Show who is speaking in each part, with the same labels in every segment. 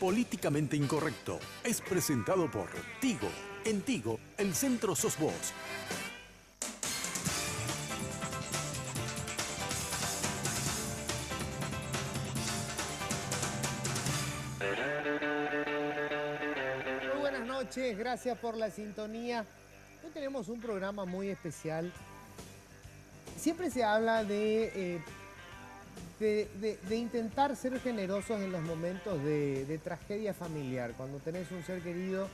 Speaker 1: Políticamente Incorrecto es presentado por Tigo. En Tigo, el centro sos vos.
Speaker 2: Muy buenas noches, gracias por la sintonía. Hoy tenemos un programa muy especial. Siempre se habla de intentar ser generosos en los momentos de tragedia familiar. Cuando tenés un ser querido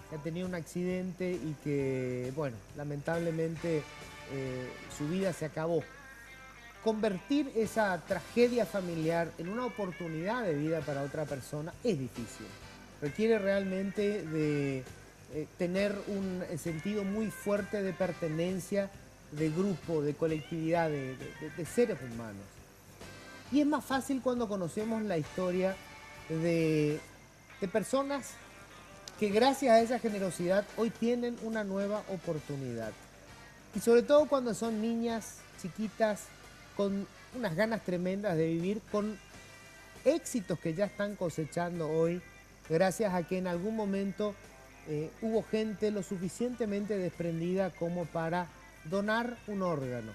Speaker 2: que ha tenido un accidente y que, bueno, lamentablemente su vida se acabó. Convertir esa tragedia familiar en una oportunidad de vida para otra persona es difícil. Requiere realmente de tener un sentido muy fuerte de pertenencia, de grupo, de colectividad, de seres humanos. Y es más fácil cuando conocemos la historia de personas que gracias a esa generosidad hoy tienen una nueva oportunidad. Y sobre todo cuando son niñas chiquitas con unas ganas tremendas de vivir, con éxitos que ya están cosechando hoy, gracias a que en algún momento hubo gente lo suficientemente desprendida como para donar un órgano.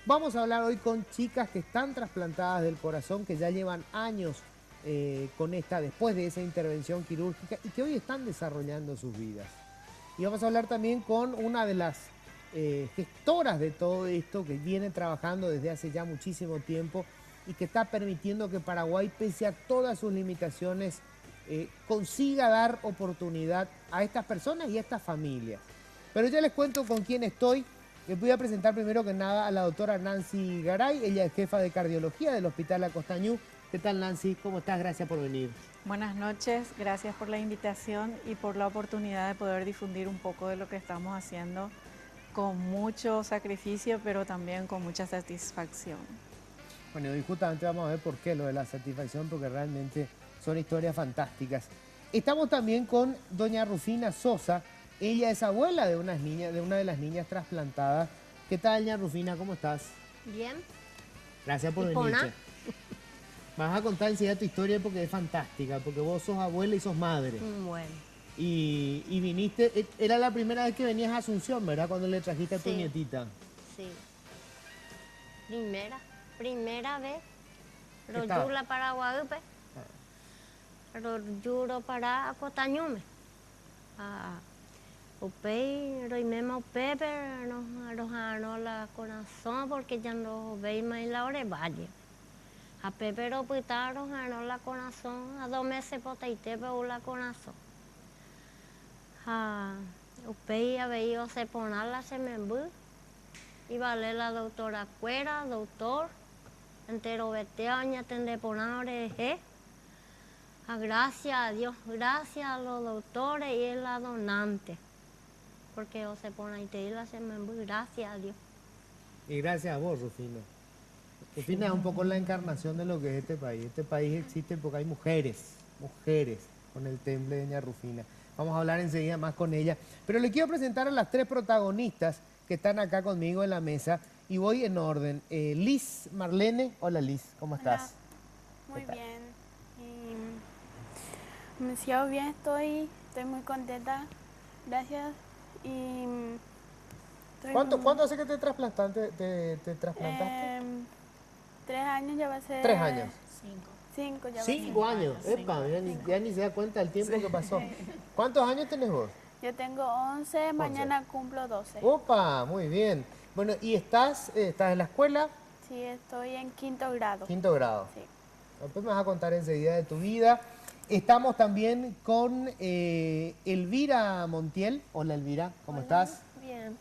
Speaker 2: Vamos a hablar hoy con chicas que están trasplantadas del corazón, que ya llevan años después de esa intervención quirúrgica y que hoy están desarrollando sus vidas. Y vamos a hablar también con una de las gestoras de todo esto, que viene trabajando desde hace ya muchísimo tiempo y que está permitiendo que Paraguay, pese a todas sus limitaciones, consiga dar oportunidad a estas personas y a estas familias. Pero ya les cuento con quién estoy. Les voy a presentar primero que nada a la doctora Nancy Garay. Ella es jefa de cardiología del Hospital Acostañú. ¿Qué tal, Nancy? ¿Cómo estás? Gracias por venir.
Speaker 3: Buenas noches, gracias por la invitación y por la oportunidad de poder difundir un poco de lo que estamos haciendo con mucho sacrificio, pero también con mucha satisfacción.
Speaker 2: Bueno, y justamente vamos a ver por qué lo de la satisfacción, porque realmente son historias fantásticas. Estamos también con doña Rufina Sosa. Ella es abuela de una de las niñas trasplantadas. ¿Qué tal, doña Rufina? ¿Cómo estás?
Speaker 4: Bien.
Speaker 2: Gracias por venir. Vas a contar enseguida tu historia porque es fantástica, porque vos sos abuela y sos madre.
Speaker 4: Bueno.
Speaker 2: Y viniste, era la primera vez que venías a Asunción, ¿verdad? Cuando le trajiste a tu nietita.
Speaker 4: Sí. Primera vez. Royula para Guadalupe. Royuro para Acotañume. Upei, roimema Pepe, nos arrojó la corazón porque ya no veíamos en la hora valle. A Pepe lo pitaron, arrojó la corazón, a 2 meses potaite, pero la corazón. Upei había se poner la semembú, y vale la doctora Cuera, doctor, entero vete aña tende poner oreje. Gracias a Dios, gracias a los doctores y la donante. Porque yo se pone ahí te la semembú, gracias a Dios.
Speaker 2: Y gracias a vos, Rufina. Rufina es un poco la encarnación de lo que es este país. Este país existe porque hay mujeres con el temple de doña Rufina. Vamos a hablar enseguida más con ella. Pero le quiero presentar a las 3 protagonistas que están acá conmigo en la mesa y voy en orden. Liz Marlene. Hola, Liz, ¿cómo estás?
Speaker 5: Muy bien. Me siento bien, estoy muy contenta. Gracias.
Speaker 2: ¿Cuánto hace que te trasplantaste? ¿Te trasplantaste?
Speaker 5: 3 años ya va a ser.
Speaker 2: 3 años.
Speaker 5: 5 ya va a ser.
Speaker 2: 5 años. Epa, ya ni se da cuenta del tiempo que pasó. ¿Cuántos años tenés vos?
Speaker 5: Yo tengo 11, mañana cumplo 12.
Speaker 2: Opa, muy bien. Bueno, ¿y estás en la escuela?
Speaker 5: Sí, estoy en 5º grado.
Speaker 2: 5º grado.
Speaker 5: Sí.
Speaker 2: Después me vas a contar enseguida de tu vida. Estamos también con Elvira Montiel. Hola, Elvira, ¿cómo estás?
Speaker 6: Bien,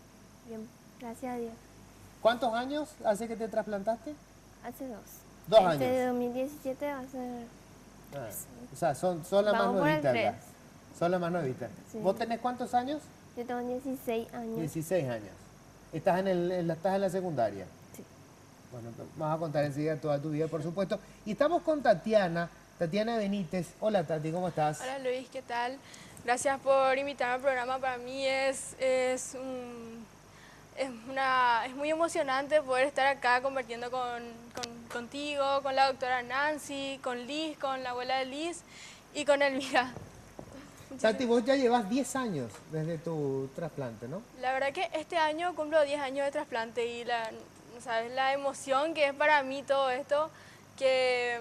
Speaker 6: gracias a Dios.
Speaker 2: ¿Cuántos años hace que te trasplantaste?
Speaker 6: Hace 2.
Speaker 2: 2 años.
Speaker 6: Desde 2017 va a ser...
Speaker 2: O sea, son las más nuevitas acá. Son las más nuevitas.
Speaker 6: Sí.
Speaker 2: ¿Vos tenés cuántos años?
Speaker 6: Yo tengo 16 años.
Speaker 2: 16 años. ¿Estás en la secundaria?
Speaker 6: Sí.
Speaker 2: Bueno, vamos a contar enseguida toda tu vida, por supuesto. Y estamos con Tatiana Benítez. Hola, Tati, ¿cómo estás?
Speaker 7: Hola, Luis, ¿qué tal? Gracias por invitarme al programa. Para mí es muy emocionante poder estar acá compartiendo contigo, con la doctora Nancy, con Liz, con la abuela de Liz. y con Elvira.
Speaker 2: Tati, vos ya llevas 10 años desde tu trasplante, ¿no?
Speaker 7: La verdad que este año cumplo 10 años de trasplante y ¿sabes? La emoción que es para mí todo esto, que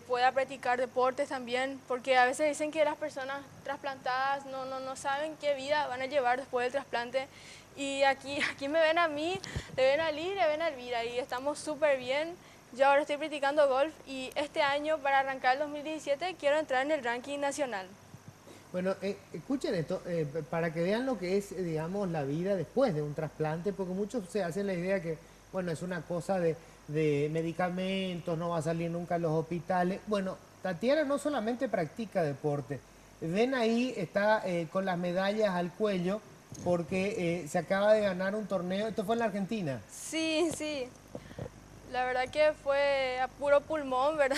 Speaker 7: pueda practicar deportes también, porque a veces dicen que las personas trasplantadas no saben qué vida van a llevar después del trasplante. Y aquí me ven a mí, le ven a Liz, le ven a Elvira y estamos súper bien. Yo ahora estoy practicando golf y este año, para arrancar el 2017, quiero entrar en el ranking nacional.
Speaker 2: Bueno, escuchen esto, para que vean lo que es, digamos, la vida después de un trasplante, porque muchos se hacen la idea que, bueno, es una cosa de medicamentos, no va a salir nunca a los hospitales. Bueno, Tatiana no solamente practica deporte, ven ahí, está con las medallas al cuello, porque se acaba de ganar un torneo, esto fue en la Argentina.
Speaker 7: Sí, sí. La verdad que fue a puro pulmón, ¿verdad?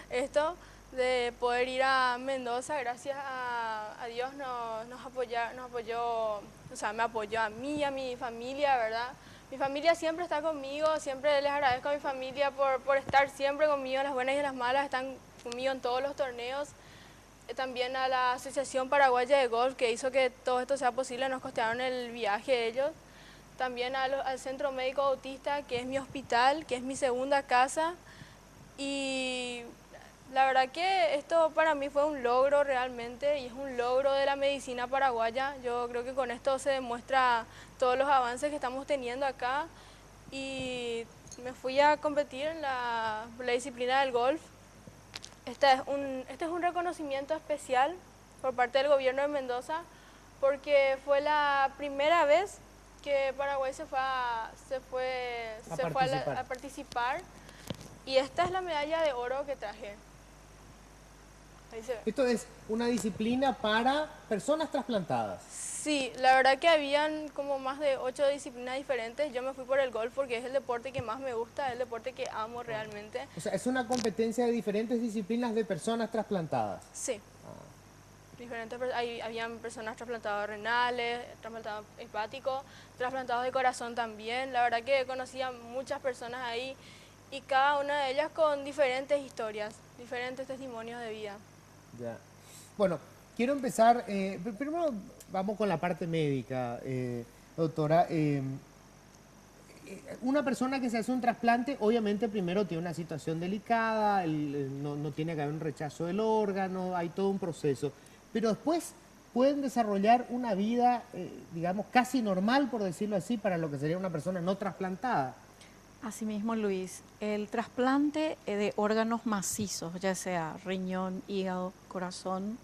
Speaker 7: Esto de poder ir a Mendoza, gracias a Dios nos apoyó, o sea, me apoyó a mí y a mi familia, ¿verdad? Mi familia siempre está conmigo, siempre les agradezco a mi familia por estar siempre conmigo, las buenas y las malas, están conmigo en todos los torneos. También a la Asociación Paraguaya de Golf, que hizo que todo esto sea posible, nos costearon el viaje ellos. También al Centro Médico Autista, que es mi hospital, que es mi segunda casa. Y la verdad que esto para mí fue un logro realmente, y es un logro de la medicina paraguaya. Yo creo que con esto se demuestra todos los avances que estamos teniendo acá. Y me fui a competir en la disciplina del golf. Este es un reconocimiento especial por parte del gobierno de Mendoza, porque fue la primera vez que Paraguay se fue a participar, y esta es la medalla de oro que traje. Ahí se ve.
Speaker 2: Esto es una disciplina para personas trasplantadas.
Speaker 7: Sí, la verdad que habían como más de 8 disciplinas diferentes. Yo me fui por el golf porque es el deporte que más me gusta, es el deporte que amo realmente.
Speaker 2: O sea, es una competencia de diferentes disciplinas de personas trasplantadas.
Speaker 7: Sí. Habían personas trasplantadas renales, trasplantados hepáticos, trasplantados de corazón también. La verdad que conocí a muchas personas ahí y cada una de ellas con diferentes historias, diferentes testimonios de vida.
Speaker 2: Ya. Bueno, quiero empezar, primero vamos con la parte médica, doctora. Una persona que se hace un trasplante, obviamente primero tiene una situación delicada, no tiene que haber un rechazo del órgano, hay todo un proceso. Pero después pueden desarrollar una vida, digamos, casi normal, por decirlo así, para lo que sería una persona no trasplantada.
Speaker 3: Asimismo, Luis, el trasplante de órganos macizos, ya sea riñón, hígado, corazón,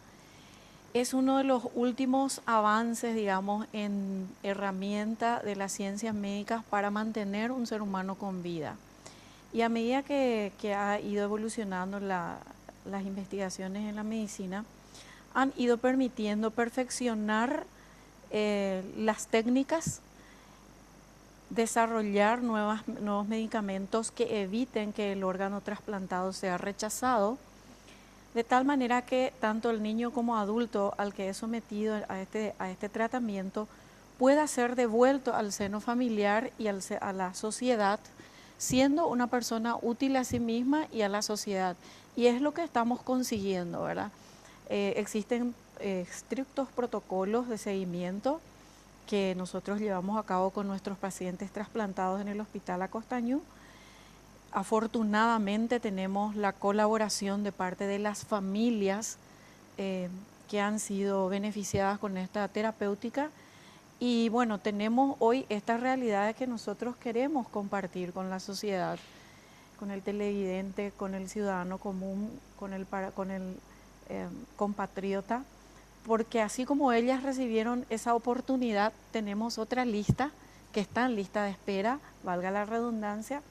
Speaker 3: es uno de los últimos avances, digamos, en herramienta de las ciencias médicas para mantener un ser humano con vida. Y a medida que ha ido evolucionando las investigaciones en la medicina, han ido permitiendo perfeccionar las técnicas, desarrollar nuevos medicamentos que eviten que el órgano trasplantado sea rechazado, de tal manera que tanto el niño como adulto al que es sometido a este tratamiento pueda ser devuelto al seno familiar y a la sociedad, siendo una persona útil a sí misma y a la sociedad. Y es lo que estamos consiguiendo, ¿verdad? Existen estrictos protocolos de seguimiento que nosotros llevamos a cabo con nuestros pacientes trasplantados en el Hospital Acostañú. Afortunadamente tenemos la colaboración de parte de las familias que han sido beneficiadas con esta terapéutica, y bueno, tenemos hoy estas realidades que nosotros queremos compartir con la sociedad, con el televidente, con el ciudadano común, con el compatriota, porque así como ellas recibieron esa oportunidad, tenemos otra lista que está en lista de espera, valga la redundancia,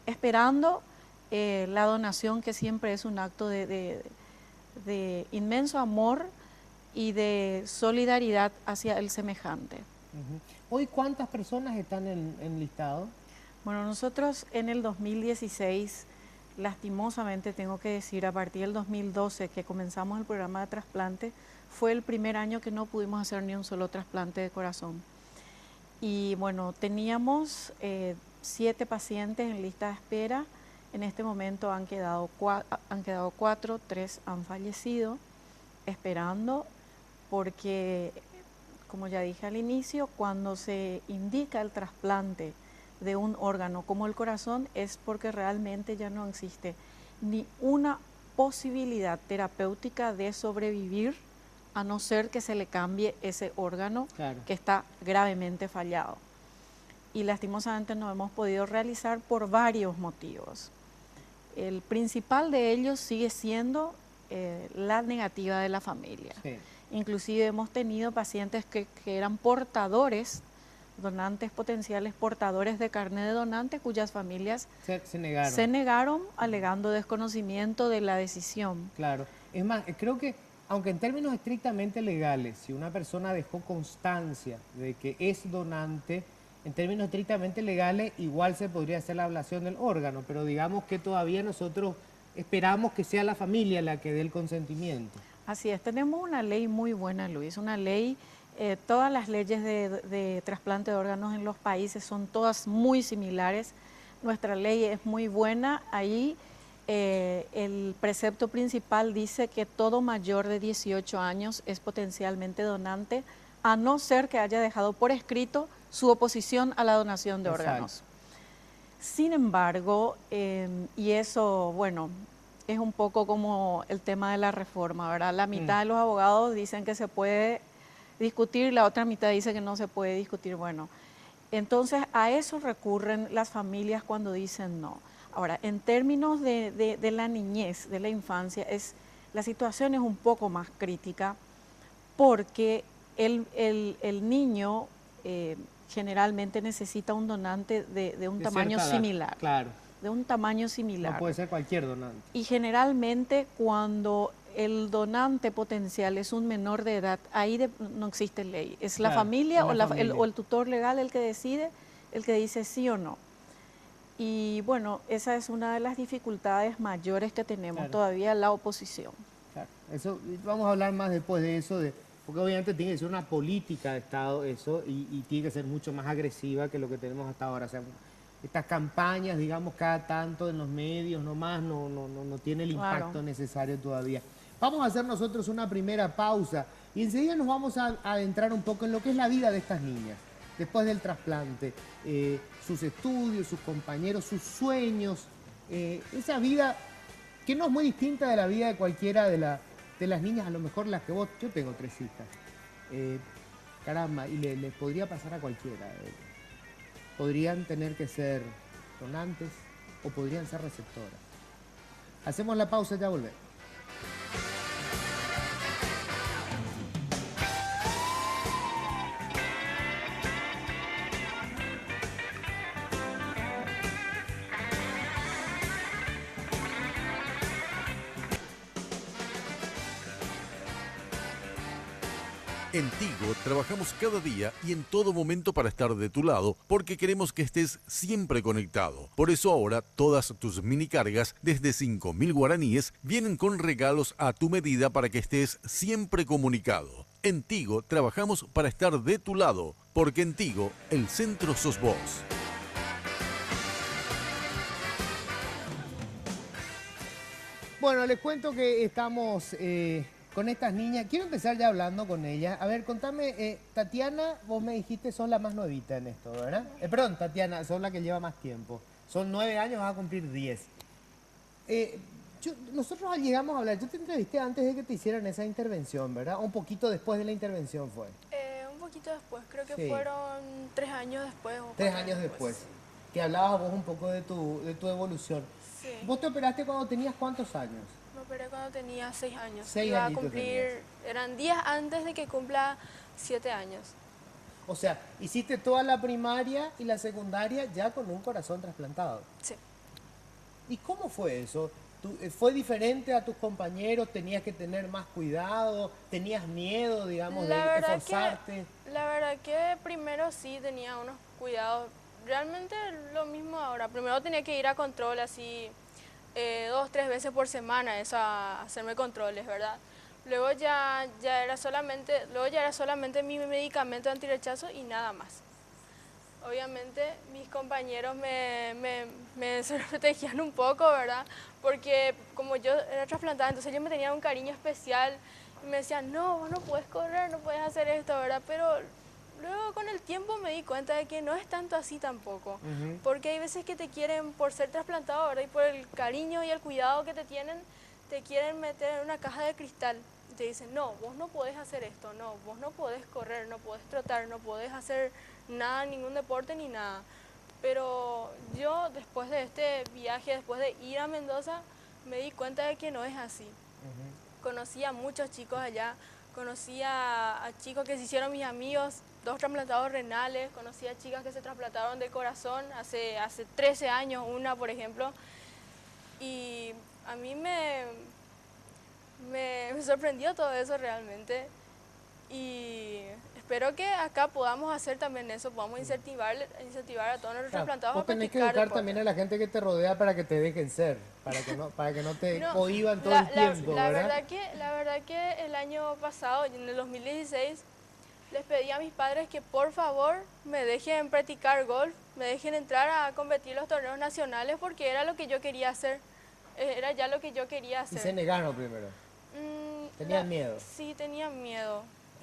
Speaker 3: esperando la donación, que siempre es un acto de inmenso amor y de solidaridad hacia el semejante.
Speaker 2: ¿Hoy cuántas personas están en listado?
Speaker 3: Bueno, nosotros en el 2016, lastimosamente tengo que decir, a partir del 2012 que comenzamos el programa de trasplante, fue el primer año que no pudimos hacer ni un solo trasplante de corazón. Y bueno, teníamos 7 pacientes en lista de espera. En este momento han quedado 4, 3 han fallecido. esperando porque, como ya dije al inicio, cuando se indica el trasplante de un órgano como el corazón es porque realmente ya no existe ni una posibilidad terapéutica de sobrevivir a no ser que se le cambie ese órgano
Speaker 2: Claro.
Speaker 3: que está gravemente fallado. Y lastimosamente no hemos podido realizar por varios motivos. El principal de ellos sigue siendo la negativa de la familia.
Speaker 2: Sí.
Speaker 3: Inclusive hemos tenido pacientes que eran portadores, donantes potenciales portadores de carne de donante, cuyas familias
Speaker 2: Se negaron.
Speaker 3: se negaron alegando desconocimiento de la decisión.
Speaker 2: Claro. Es más, creo que, aunque en términos estrictamente legales, si una persona dejó constancia de que es donante, en términos estrictamente legales, igual se podría hacer la ablación del órgano, pero digamos que todavía nosotros esperamos que sea la familia la que dé el consentimiento.
Speaker 3: Así es, tenemos una ley muy buena, Luis, una ley, todas las leyes de trasplante de órganos en los países son todas muy similares. Nuestra ley es muy buena, ahí el precepto principal dice que todo mayor de 18 años es potencialmente donante, a no ser que haya dejado por escrito su oposición a la donación de
Speaker 2: Exacto.
Speaker 3: órganos. Sin embargo, y eso, bueno, es un poco como el tema de la reforma, ¿verdad? La mitad de los abogados dicen que se puede discutir, la otra mitad dice que no se puede discutir. Bueno, entonces a eso recurren las familias cuando dicen no. Ahora, en términos de la niñez, de la infancia, la situación es un poco más crítica porque el niño generalmente necesita un donante de un
Speaker 2: De
Speaker 3: tamaño
Speaker 2: cierta edad,
Speaker 3: similar.
Speaker 2: Claro.
Speaker 3: De un tamaño similar.
Speaker 2: No puede ser cualquier donante.
Speaker 3: Y generalmente cuando el donante potencial es un menor de edad, ahí no existe ley. Es la
Speaker 2: Claro,
Speaker 3: familia,
Speaker 2: es la
Speaker 3: o
Speaker 2: familia.
Speaker 3: el tutor legal el que decide, el que dice sí o no. Y bueno, esa es una de las dificultades mayores que tenemos
Speaker 2: Claro.
Speaker 3: todavía, la oposición.
Speaker 2: Claro. Eso, vamos a hablar más después de eso, porque obviamente tiene que ser una política de Estado eso y tiene que ser mucho más agresiva que lo que tenemos hasta ahora. O sea, estas campañas, digamos, cada tanto en los medios, nomás no tiene el
Speaker 3: Claro.
Speaker 2: impacto necesario todavía. Vamos a hacer nosotros una primera pausa y enseguida nos vamos a adentrar un poco en lo que es la vida de estas niñas, después del trasplante, sus estudios, sus compañeros, sus sueños, esa vida que no es muy distinta de la vida de cualquiera de las niñas, a lo mejor las que vos, yo tengo 3 hijas, caramba, y les podría pasar a cualquiera. Podrían tener que ser donantes o podrían ser receptoras. Hacemos la pausa y ya volvemos.
Speaker 1: En Tigo trabajamos cada día y en todo momento para estar de tu lado porque queremos que estés siempre conectado. Por eso ahora todas tus mini cargas desde 5.000 guaraníes vienen con regalos a tu medida para que estés siempre comunicado. En Tigo trabajamos para estar de tu lado porque en Tigo el centro sos vos.
Speaker 2: Bueno, les cuento que estamos con estas niñas. Quiero empezar ya hablando con ellas. A ver, contame, Tatiana, vos me dijiste sos la más nuevita en esto, ¿verdad? Perdón, Tatiana, sos la que lleva más tiempo. Son 9 años, vas a cumplir 10. Nosotros llegamos a hablar, yo te entrevisté antes de que te hicieran esa intervención, ¿verdad? Un poquito después de la intervención fue.
Speaker 7: Un poquito después, creo que
Speaker 2: Sí.
Speaker 7: fueron 3 años después. O
Speaker 2: 3
Speaker 7: 4
Speaker 2: años después. Que hablabas vos un poco de tu evolución.
Speaker 7: Sí.
Speaker 2: ¿Vos te operaste cuando tenías cuántos años?
Speaker 7: Me operé cuando tenía 6 años.
Speaker 2: 6
Speaker 7: Iba a
Speaker 2: añitos
Speaker 7: cumplir, eran días antes de que cumpla 7 años.
Speaker 2: O sea, hiciste toda la primaria y la secundaria ya con un corazón trasplantado.
Speaker 7: Sí.
Speaker 2: ¿Y cómo fue eso? ¿Fue diferente a tus compañeros? ¿Tenías que tener más cuidado? ¿Tenías miedo, digamos, de esforzarte?
Speaker 7: La verdad que primero sí tenía unos cuidados. Realmente lo mismo ahora. Primero tenía que ir a control así 2, 3 veces por semana, eso a hacerme controles, ¿verdad? Luego ya era solamente mi medicamento antirrechazo y nada más. Obviamente mis compañeros me sobreprotegían un poco, ¿verdad? Porque como yo era trasplantada, entonces ellos me tenían un cariño especial Y me decían, no, vos no puedes correr, no puedes hacer esto, ¿verdad? Pero luego con el tiempo me di cuenta de que no es tanto así tampoco.
Speaker 2: Ujú.
Speaker 7: Porque hay veces que te quieren, por ser trasplantado, ¿verdad? Y por el cariño y el cuidado que te tienen, te quieren meter en una caja de cristal. Y te dicen, no, vos no podés hacer esto, no, vos no podés correr, no podés trotar, no podés hacer nada, ningún deporte ni nada. Pero yo después de este viaje, después de ir a Mendoza, me di cuenta de que no es así. Conocí a muchos chicos allá, conocí a chicos que se hicieron mis amigos, 2 trasplantados renales, conocí a chicas que se trasplantaron del corazón hace 13 años, una por ejemplo, y a mí me sorprendió todo eso realmente, y espero que acá podamos hacer también eso, podamos incentivar a todos nuestros trasplantados a
Speaker 2: Vos tenés que
Speaker 7: practicar
Speaker 2: educar
Speaker 7: deporte.
Speaker 2: también a la gente que te rodea para que te dejen ser, para que no te
Speaker 7: No,
Speaker 2: cohíban todo el tiempo,
Speaker 7: la
Speaker 2: ¿verdad?
Speaker 7: verdad que el año pasado, en el 2016, les pedí a mis padres que por favor me dejen practicar golf, me dejen entrar a competir los torneos nacionales porque era lo que yo quería hacer, era ya lo que yo quería
Speaker 2: Y se
Speaker 7: hacer.
Speaker 2: negaron primero. Tenían miedo.
Speaker 7: Sí, tenían miedo,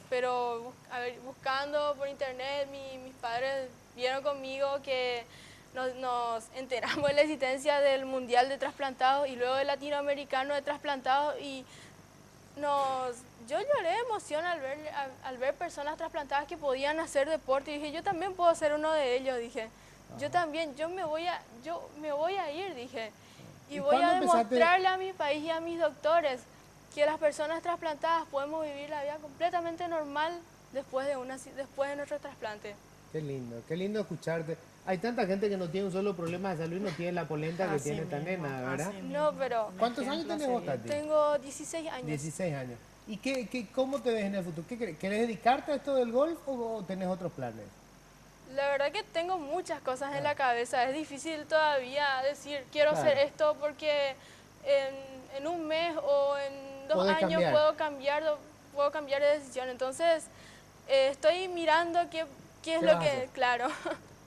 Speaker 7: pero a ver, buscando por internet, mis padres vieron conmigo que nos enteramos de la existencia del Mundial de Trasplantados y luego del Latinoamericano de Trasplantados y yo lloré de emoción al ver personas trasplantadas que podían hacer deporte y dije, yo también puedo ser uno de ellos, dije. Yo también, yo me voy a ir, dije. Y
Speaker 2: ¿Y
Speaker 7: voy a
Speaker 2: cuándo empezaste?
Speaker 7: demostrarle a mi país y a mis doctores que las personas trasplantadas podemos vivir la vida completamente normal después de nuestro trasplante.
Speaker 2: Qué lindo escucharte. Hay tanta gente que no tiene un solo problema de salud y no tiene la polenta que
Speaker 3: Así
Speaker 2: tiene esta
Speaker 3: mismo,
Speaker 2: nena, ¿verdad?
Speaker 3: así mismo.
Speaker 7: No, pero
Speaker 2: ¿Cuántos años
Speaker 3: ejemplo
Speaker 2: tenés vos,
Speaker 3: a seguir.
Speaker 2: Tati?
Speaker 7: tengo 16 años.
Speaker 2: 16 años. ¿Y cómo te ves en el futuro? ¿Querés dedicarte a esto del golf o tenés otros planes?
Speaker 7: La verdad que tengo muchas cosas en la cabeza. Es difícil todavía decir quiero
Speaker 2: Claro.
Speaker 7: hacer esto porque en un mes o en 2
Speaker 2: Podés
Speaker 7: años
Speaker 2: cambiar.
Speaker 7: puedo cambiar de decisión. Entonces estoy mirando qué es
Speaker 2: ¿Qué
Speaker 7: lo
Speaker 2: vas a
Speaker 7: que,
Speaker 2: hacer?
Speaker 7: claro.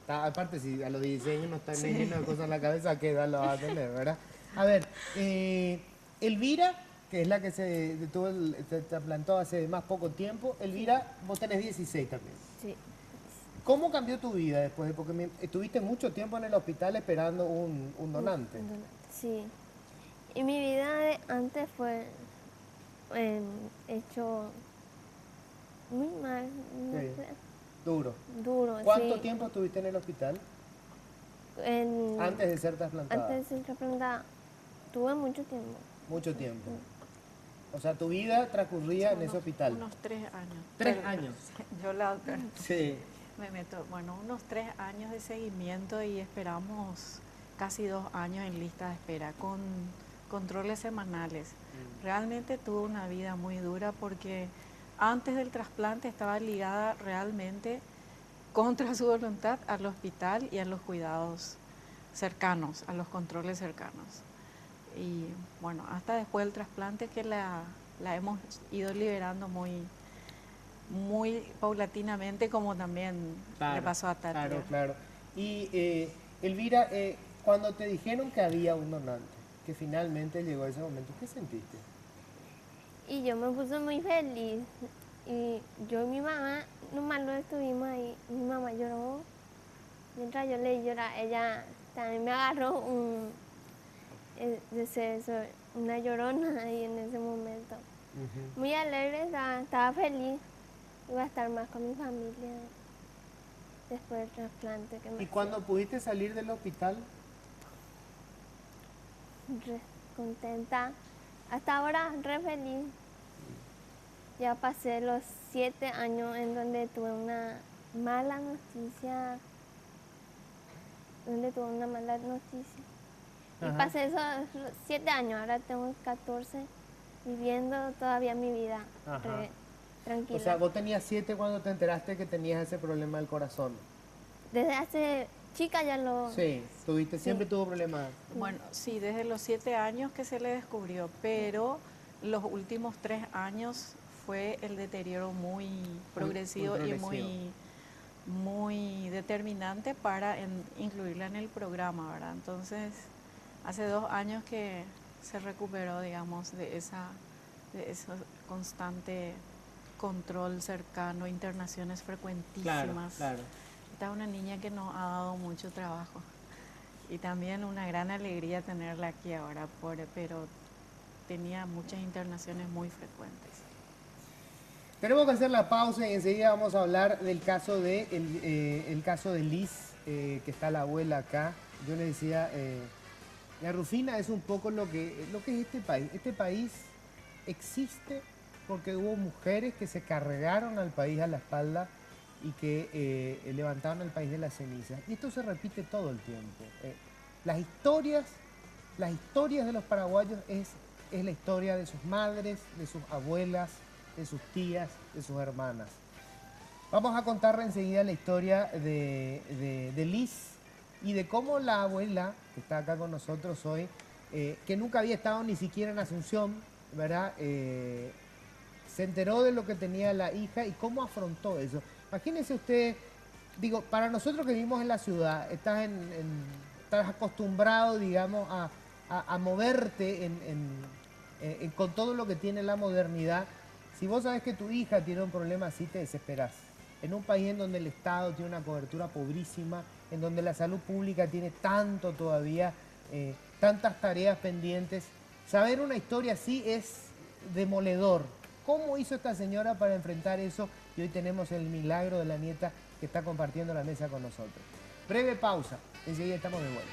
Speaker 2: Aparte, si a los 16 años no están llenos de cosas en la cabeza, ¿qué edad lo vas a tener, verdad? A ver, Elvira, que es la que se trasplantó hace más poco tiempo. Elvira, vos tenés 16 también.
Speaker 6: Sí.
Speaker 2: ¿Cómo cambió tu vida después? Porque estuviste mucho tiempo en el hospital esperando un donante.
Speaker 6: Sí. Y mi vida de antes fue hecho muy mal, no
Speaker 2: Sí.
Speaker 6: sé,
Speaker 2: Duro.
Speaker 6: duro.
Speaker 2: ¿Cuánto
Speaker 6: sí.
Speaker 2: tiempo estuviste en el hospital
Speaker 6: En-
Speaker 2: antes de ser trasplantada?
Speaker 6: Antes de ser trasplantada, tuve mucho tiempo.
Speaker 2: Mucho tiempo. O sea, tu vida transcurría en ese hospital.
Speaker 3: Unos 3 años.
Speaker 2: 3
Speaker 3: Pero-
Speaker 2: años.
Speaker 3: Yo la
Speaker 2: Sí.
Speaker 3: me meto, bueno, unos 3 años de seguimiento y esperamos casi 2 años en lista de espera con controles semanales. Realmente tuve una vida muy dura porque antes del trasplante estaba ligada realmente contra su voluntad al hospital y a los cuidados cercanos, a los controles cercanos. Y bueno, hasta después del trasplante que la hemos ido liberando muy paulatinamente, como también le pasó a Tati.
Speaker 2: Claro, claro. Y Elvira, cuando te dijeron que había un donante, que finalmente llegó ese momento, ¿qué sentiste?
Speaker 6: Y yo me puse muy feliz. Y yo y mi mamá, nomás lo estuvimos ahí. Mi mamá lloró. Mientras yo le lloraba, ella también me agarró una llorona ahí en ese momento. Muy alegre, estaba feliz. Iba a estar más con mi familia después del trasplante que me
Speaker 2: ¿Y cuando pudiste salir del hospital?
Speaker 6: hicieron. Re contenta. Hasta ahora re feliz. Ya pasé los 7 años en donde tuve una mala noticia. Y
Speaker 2: Ajá.
Speaker 6: pasé esos 7 años, ahora tengo 14, viviendo todavía mi vida
Speaker 2: Ajá.
Speaker 6: tranquila.
Speaker 2: O sea, vos tenías 7 cuando te enteraste que tenías ese problema del corazón.
Speaker 6: Desde hace chica ya lo...
Speaker 2: Sí, siempre tuvo problemas.
Speaker 3: Bueno, sí, desde los 7 años que se le descubrió, pero los últimos 3 años fue el deterioro muy progresivo y
Speaker 2: progresivo.
Speaker 3: muy determinante para incluirla en el programa, ¿verdad? Entonces, hace 2 años que se recuperó, digamos, de Eso constante control cercano, internaciones frecuentísimas.
Speaker 2: Claro.
Speaker 3: Esta es una niña que nos ha dado mucho trabajo y también una gran alegría tenerla aquí ahora, pero tenía muchas internaciones muy frecuentes.
Speaker 2: Tenemos que hacer la pausa y enseguida vamos a hablar del caso de, el caso de Liz, que está la abuela acá. Yo le decía, la Rufina es un poco lo que es este país. Este país existe porque hubo mujeres que se cargaron al país a la espalda y que levantaron al país de las cenizas. Y esto se repite todo el tiempo. Las historias de los paraguayos es la historia de sus madres, de sus abuelas, de sus tías, de sus hermanas. Vamos a contarle enseguida la historia de Liz y de cómo la abuela, que está acá con nosotros hoy, que nunca había estado ni siquiera en Asunción, ¿verdad? Se enteró de lo que tenía la hija y cómo afrontó eso. Imagínense usted, digo, para nosotros que vivimos en la ciudad, estás acostumbrado, digamos, a moverte con todo lo que tiene la modernidad. Si vos sabés que tu hija tiene un problema así, te desesperás. En un país en donde el Estado tiene una cobertura pobrísima, en donde la salud pública tiene tanto todavía, tantas tareas pendientes, saber una historia así es demoledor. ¿Cómo hizo esta señora para enfrentar eso? Y hoy tenemos el milagro de la nieta que está compartiendo la mesa con nosotros. Breve pausa, enseguida estamos de vuelta.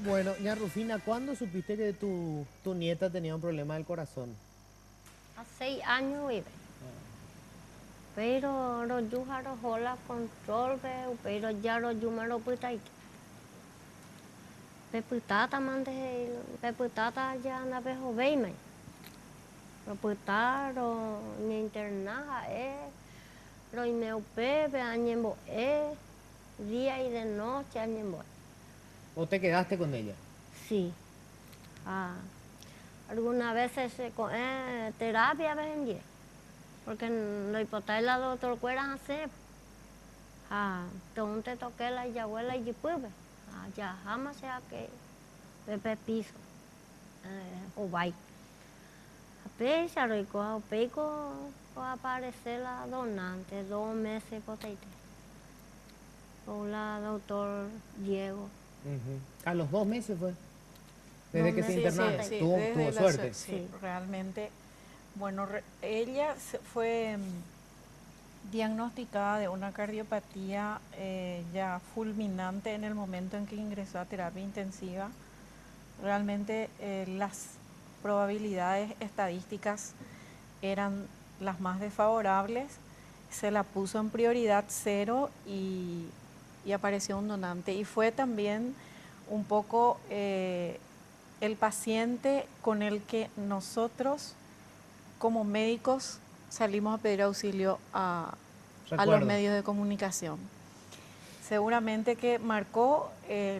Speaker 2: Bueno, ya Rufina, ¿cuándo supiste que tu nieta tenía un problema del corazón?
Speaker 4: Hace 6 años vive. Pero los yujaros hola control pero ya los yumaros putai. Peputata mande peputata ya na bejo veime. Peputaro ni internaja lo meu pepe añembo día y de noche añembo.
Speaker 2: ¿O te quedaste con ella?
Speaker 4: Sí. Algunas veces con terapia vendí. Porque lo hipotáis la doctor cuera hacer. Entonces te toqué la abuela y pude. Ya jamás sea que pepe piso. O vai. Apenas rico, peco aparecer la donante 2 meses potaite. O la doctor Diego.
Speaker 2: A los 2 meses fue. Desde que se internó.
Speaker 3: Sí,
Speaker 2: tuvo suerte.
Speaker 3: Sí, realmente. Bueno, ella fue diagnosticada de una cardiopatía ya fulminante en el momento en que ingresó a terapia intensiva. Realmente las probabilidades estadísticas eran las más desfavorables. Se la puso en prioridad 0 y apareció un donante. Y fue también un poco el paciente con el que nosotros como médicos salimos a pedir auxilio a los medios de comunicación. Seguramente que marcó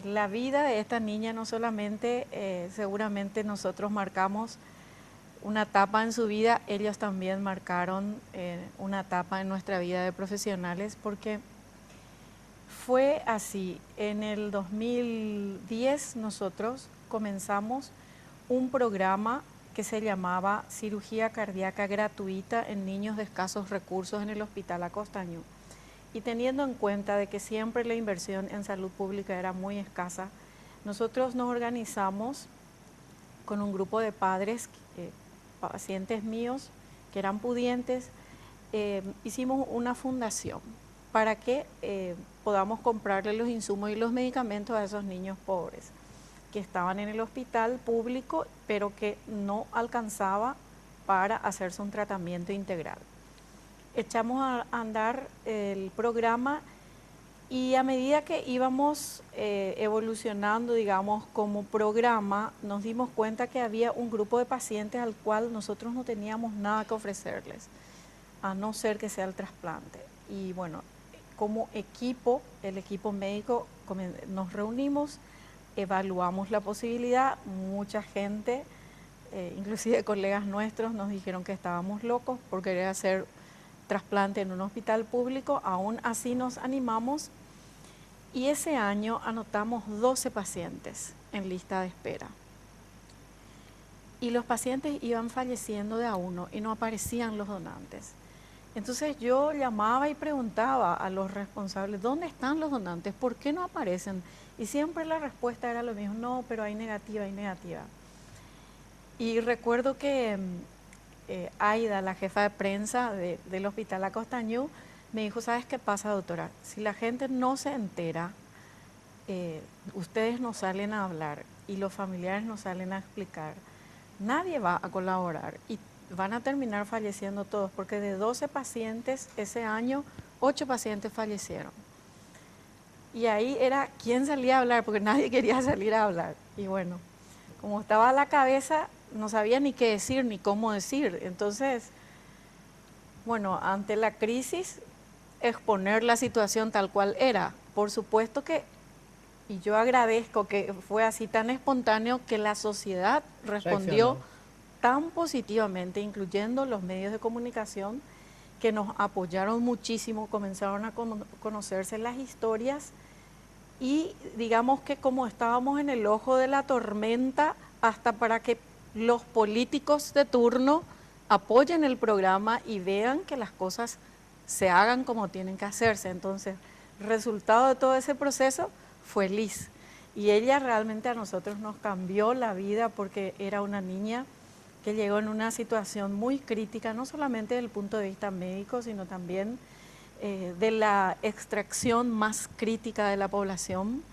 Speaker 3: la vida de esta niña, no solamente, seguramente nosotros marcamos una etapa en su vida, ellos también marcaron una etapa en nuestra vida de profesionales, porque fue así. En el 2010 nosotros comenzamos un programa que se llamaba Cirugía Cardíaca Gratuita en Niños de Escasos Recursos en el Hospital Acostaño. Y teniendo en cuenta de que siempre la inversión en salud pública era muy escasa, nosotros nos organizamos con un grupo de padres, pacientes míos que eran pudientes, hicimos una fundación para que podamos comprarle los insumos y los medicamentos a esos niños pobres que estaban en el hospital público, pero que no alcanzaba para hacerse un tratamiento integral. Echamos a andar el programa y a medida que íbamos evolucionando, digamos, como programa, nos dimos cuenta que había un grupo de pacientes al cual nosotros no teníamos nada que ofrecerles. a no ser que sea el trasplante. Y bueno, como equipo, el equipo médico, nos reunimos, evaluamos la posibilidad, mucha gente, inclusive colegas nuestros, nos dijeron que estábamos locos por querer hacer trasplante en un hospital público. Aún así nos animamos y ese año anotamos 12 pacientes en lista de espera. Y los pacientes iban falleciendo de a uno y no aparecían los donantes. Entonces yo llamaba y preguntaba a los responsables, ¿dónde están los donantes? ¿Por qué no aparecen? Y siempre la respuesta era lo mismo, no, pero hay negativa, hay negativa. Y recuerdo que Aida, la jefa de prensa del Hospital Acostañú, me dijo, ¿sabes qué pasa, doctora? Si la gente no se entera, ustedes no salen a hablar y los familiares no salen a explicar, nadie va a colaborar y van a terminar falleciendo todos, porque de 12 pacientes ese año, 8 pacientes fallecieron. Y ahí era quién salía a hablar, porque nadie quería salir a hablar. Y bueno, como estaba a la cabeza, no sabía ni qué decir, ni cómo decir. Entonces, bueno, ante la crisis, exponer la situación tal cual era. Por supuesto que, y yo agradezco que fue así tan espontáneo, que la sociedad respondió tan positivamente, incluyendo los medios de comunicación, que nos apoyaron muchísimo, comenzaron a conocerse las historias y digamos que como estábamos en el ojo de la tormenta, hasta para que los políticos de turno apoyen el programa y vean que las cosas se hagan como tienen que hacerse. Entonces, el resultado de todo ese proceso fue Liz. Y ella realmente a nosotros nos cambió la vida porque era una niña que llegó en una situación muy crítica, no solamente desde el punto de vista médico, sino también de la extracción más crítica de la población,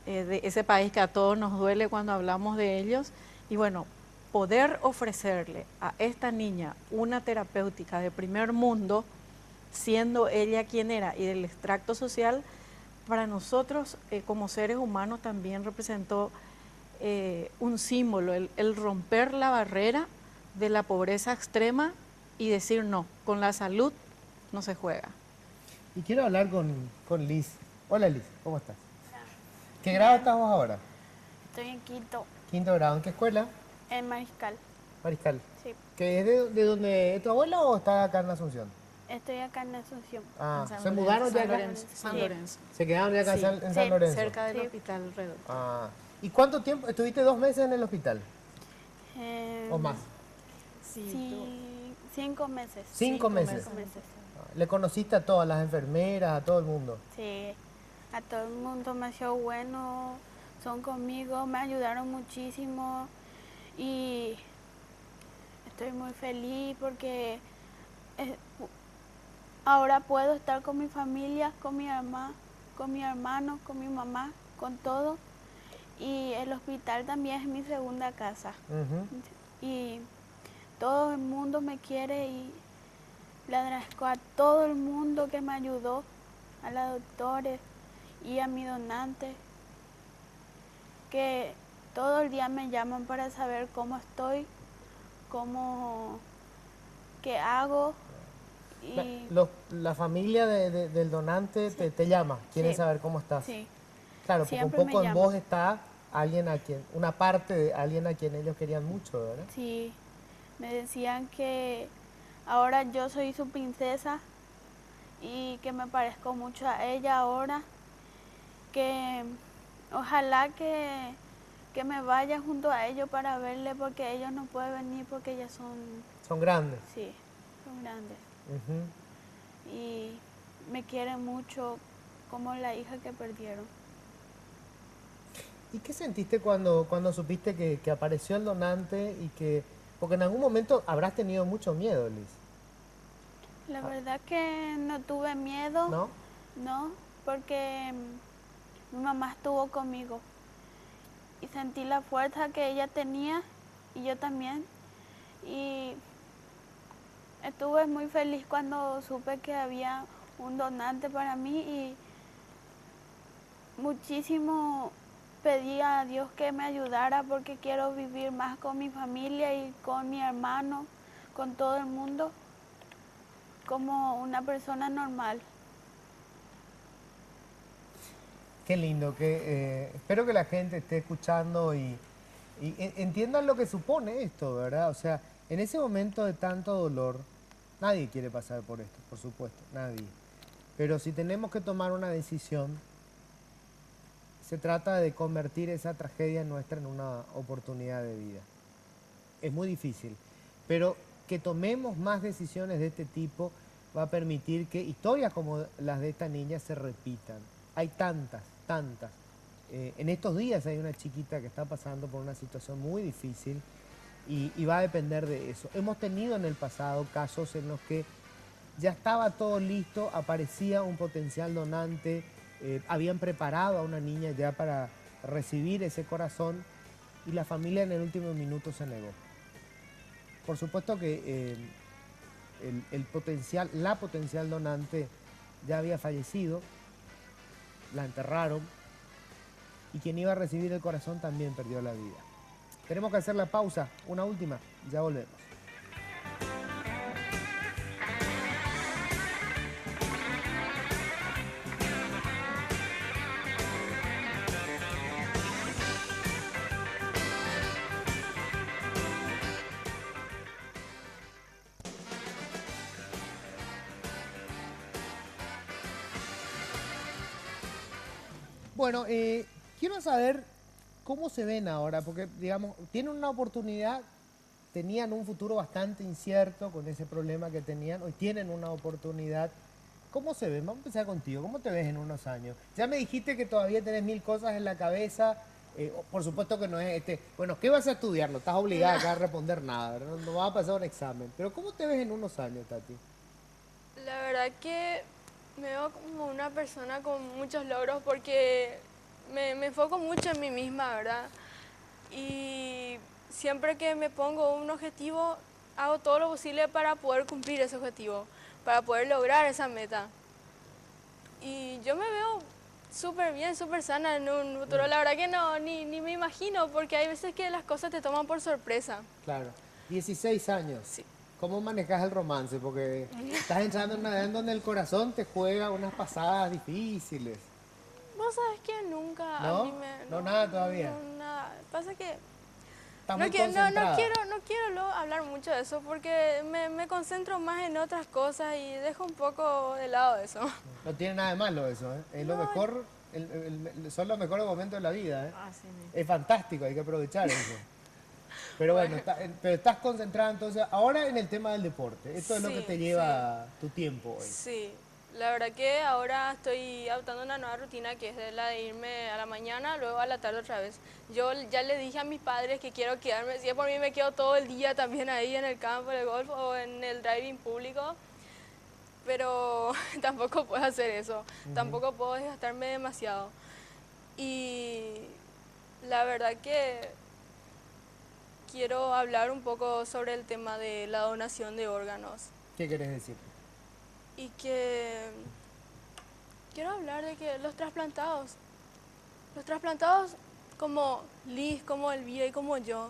Speaker 3: de ese país que a todos nos duele cuando hablamos de ellos. Y bueno, poder ofrecerle a esta niña una terapéutica de primer mundo, siendo ella quien era y del extracto social, para nosotros como seres humanos también representó un símbolo, el romper la barrera de la pobreza extrema y decir no, con la salud no se juega.
Speaker 2: Y quiero hablar con Liz. Hola Liz, ¿cómo estás? ¿Qué grado estás vos ahora?
Speaker 5: Estoy en quinto,
Speaker 2: Quinto grado, ¿en qué escuela?
Speaker 5: en Mariscal.
Speaker 2: Mariscal.
Speaker 5: Sí,
Speaker 2: ¿Que es de donde es tu abuela o está acá en Asunción?
Speaker 5: estoy acá en Asunción.
Speaker 2: Ah,
Speaker 3: En San
Speaker 2: ¿se mudaron ya
Speaker 3: San
Speaker 2: acá?
Speaker 3: Lorenzo, San
Speaker 5: Sí.
Speaker 3: Lorenzo.
Speaker 2: ¿Se quedaron ya acá
Speaker 3: Sí.
Speaker 2: en San Lorenzo?
Speaker 3: Cerca del
Speaker 5: Sí.
Speaker 3: hospital Redondo.
Speaker 2: Ah, ¿y cuánto tiempo? ¿Estuviste 2 meses en el hospital? ¿O más?
Speaker 5: Sí, 5 meses.
Speaker 2: 5 meses.
Speaker 5: 5 meses.
Speaker 2: ¿Le conociste a todas las enfermeras, a todo el mundo?
Speaker 5: Sí, a todo el mundo me ha sido bueno, son conmigo, me ayudaron muchísimo y estoy muy feliz porque ahora puedo estar con mi familia, con mi hermano, con mi mamá, con todo. Y el hospital también es mi segunda casa. Y todo el mundo me quiere y le agradezco a todo el mundo que me ayudó, a los doctores y a mi donante, que todo el día me llaman para saber cómo estoy, qué hago. Y
Speaker 2: La familia del donante te llama, quiere
Speaker 5: Sí.
Speaker 2: saber cómo estás.
Speaker 5: sí,
Speaker 2: Claro, porque un
Speaker 5: Siempre me
Speaker 2: poco en
Speaker 5: llaman.
Speaker 2: vos está una parte de alguien a quien ellos querían mucho, ¿verdad?
Speaker 5: sí, me decían que ahora yo soy su princesa y que me parezco mucho a ella ahora, que ojalá que me vaya junto a ellos para verle porque ellos no pueden venir porque ya son,
Speaker 2: Son grandes.
Speaker 5: sí, son grandes
Speaker 2: Ujú.
Speaker 5: y me quieren mucho como la hija que perdieron.
Speaker 2: ¿Y qué sentiste cuando supiste que apareció el donante y que... Porque en algún momento habrás tenido mucho miedo, Liz,
Speaker 5: La verdad que no tuve miedo.
Speaker 2: ¿no?
Speaker 5: No, porque mi mamá estuvo conmigo y sentí la fuerza que ella tenía y yo también. Y estuve muy feliz cuando supe que había un donante para mí y muchísimo pedí a Dios que me ayudara porque quiero vivir más con mi familia y con mi hermano, con todo el mundo, como una persona normal.
Speaker 2: Qué lindo, espero que la gente esté escuchando y entiendan lo que supone esto, ¿verdad? O sea, en ese momento de tanto dolor, nadie quiere pasar por esto, por supuesto, nadie. Pero si tenemos que tomar una decisión, se trata de convertir esa tragedia nuestra en una oportunidad de vida. Es muy difícil, pero que tomemos más decisiones de este tipo va a permitir que historias como las de esta niña se repitan. Hay tantas. En estos días hay una chiquita que está pasando por una situación muy difícil y va a depender de eso. Hemos tenido en el pasado casos en los que ya estaba todo listo, aparecía un potencial donante, habían preparado a una niña ya para recibir ese corazón y la familia en el último minuto se negó. Por supuesto que la potencial donante ya había fallecido, la enterraron y quien iba a recibir el corazón también perdió la vida. Tenemos que hacer la pausa, una última, ya volvemos. Bueno, quiero saber cómo se ven ahora, porque, digamos, tienen una oportunidad, tenían un futuro bastante incierto con ese problema que tenían, hoy tienen una oportunidad. ¿Cómo se ven? Vamos a empezar contigo. ¿Cómo te ves en unos años? Ya me dijiste que todavía tenés 1000 cosas en la cabeza. Por supuesto que no es bueno, ¿qué vas a estudiar? No estás obligada acá a responder nada, ¿verdad? No vas a pasar un examen. Pero ¿cómo te ves en unos años, Tati?
Speaker 7: La verdad que me veo como una persona con muchos logros porque me enfoco mucho en mí misma, ¿verdad? Y siempre que me pongo un objetivo, hago todo lo posible para poder cumplir ese objetivo, para poder lograr esa meta. Y yo me veo súper bien, súper sana en un futuro. La verdad que no, ni me imagino, porque hay veces que las cosas te toman por sorpresa.
Speaker 2: Claro. 16 años.
Speaker 7: Sí.
Speaker 2: ¿Cómo manejas el romance? Porque estás entrando en una edad en donde el corazón te juega unas pasadas difíciles.
Speaker 7: Vos sabés que nunca...
Speaker 2: ¿No?
Speaker 7: A mí me,
Speaker 2: ¿No nada todavía?
Speaker 7: No, nada. Pasa que...
Speaker 2: Estás
Speaker 7: No
Speaker 2: muy
Speaker 7: quiero
Speaker 2: concentrada.
Speaker 7: no quiero luego hablar mucho de eso porque me concentro más en otras cosas y dejo un poco de lado eso.
Speaker 2: No tiene nada de malo eso, ¿eh? Es lo mejor, son los mejores momentos de la vida, ¿eh?
Speaker 3: Así mismo.
Speaker 2: Es fantástico, hay que aprovechar eso. Pero bueno, pero estás concentrada entonces ahora en el tema del deporte. Esto es lo que te lleva tu tiempo hoy.
Speaker 7: Sí, la verdad que ahora estoy adoptando una nueva rutina que es de la de irme a la mañana, luego a la tarde otra vez. Yo ya le dije a mis padres que quiero quedarme, si es por mí me quedo todo el día también ahí en el campo de golf o en el driving público, pero tampoco puedo hacer eso, tampoco puedo desgastarme demasiado. Y la verdad que quiero hablar un poco sobre el tema de la donación de órganos.
Speaker 2: ¿Qué querés decir?
Speaker 7: Y que quiero hablar de que los trasplantados como Liz, como Elvira y como yo,